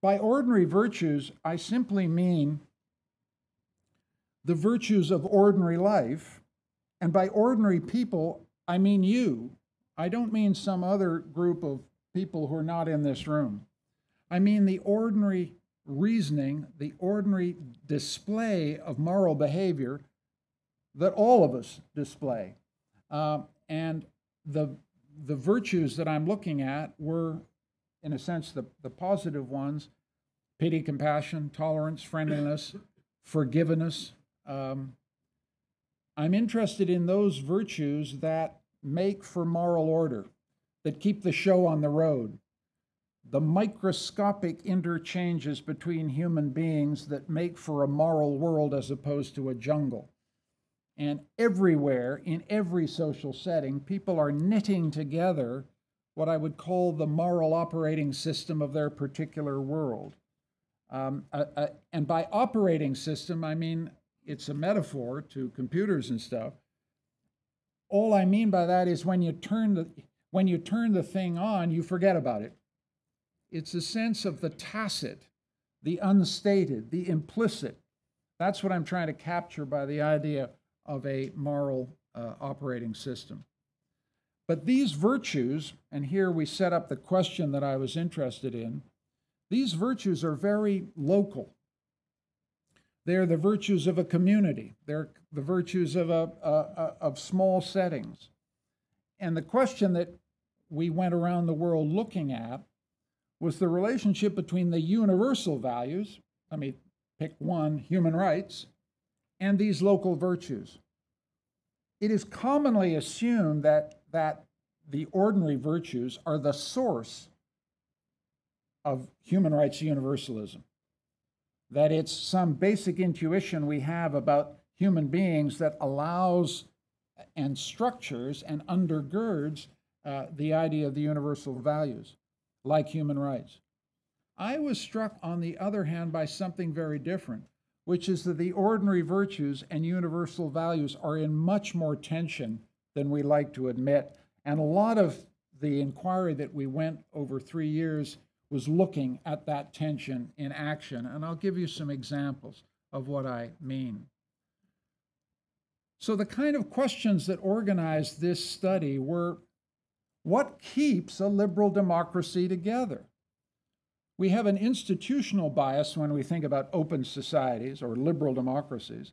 By ordinary virtues, I simply mean the virtues of ordinary life. And by ordinary people, I mean you. I don't mean some other group of people who are not in this room. I mean the ordinary reasoning, the ordinary display of moral behavior that all of us display. And the virtues that I'm looking at were, in a sense, the positive ones: pity, compassion, tolerance, friendliness, forgiveness. I'm interested in those virtues that make for moral order, that keep the show on the road, the microscopic interchanges between human beings that make for a moral world as opposed to a jungle. And everywhere, in every social setting, people are knitting together what I would call the moral operating system of their particular world. And by operating system, I mean it's a metaphor to computers and stuff. All I mean by that is when you turn the thing on, you forget about it. It's a sense of the tacit, the unstated, the implicit. That's what I'm trying to capture by the idea of a moral operating system. But these virtues, and here we set up the question that I was interested in, these virtues are very local. They're the virtues of a community. They're the virtues of small settings. And the question that we went around the world looking at was the relationship between the universal values, I mean, pick one, human rights, and these local virtues. It is commonly assumed that the ordinary virtues are the source of human rights universalism, that it's some basic intuition we have about human beings that allows and structures and undergirds the idea of the universal values, like human rights. I was struck, on the other hand, by something very different, which is that the ordinary virtues and universal values are in much more tension than we like to admit. And a lot of the inquiry that we went over 3 years was looking at that tension in action. And I'll give you some examples of what I mean. So the kind of questions that organized this study were, what keeps a liberal democracy together? We have an institutional bias when we think about open societies or liberal democracies.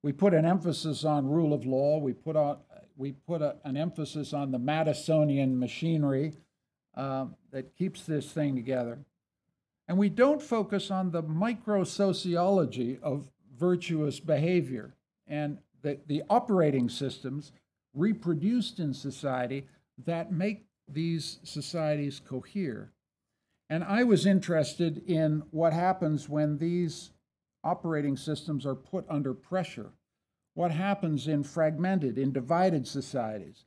We put an emphasis on rule of law. We put an emphasis on the Madisonian machinery that keeps this thing together. And we don't focus on the micro-sociology of virtuous behavior and the operating systems reproduced in society that make these societies cohere. And I was interested in what happens when these operating systems are put under pressure. What happens in fragmented, in divided societies?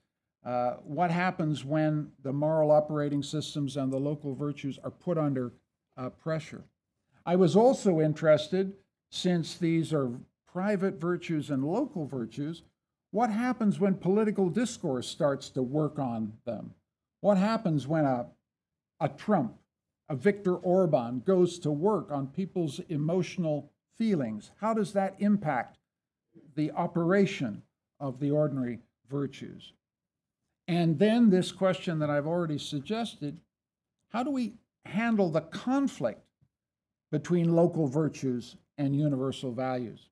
What happens when the moral operating systems and the local virtues are put under pressure? I was also interested, since these are private virtues and local virtues, what happens when political discourse starts to work on them? What happens when a Trump, a Viktor Orban goes to work on people's emotional feelings? How does that impact the operation of the ordinary virtues? And then this question that I've already suggested, how do we handle the conflict between local virtues and universal values?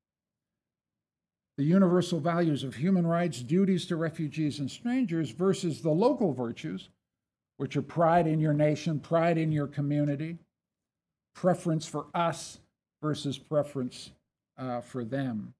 The universal values of human rights, duties to refugees and strangers, versus the local virtues, which are pride in your nation, pride in your community, preference for us versus preference for them.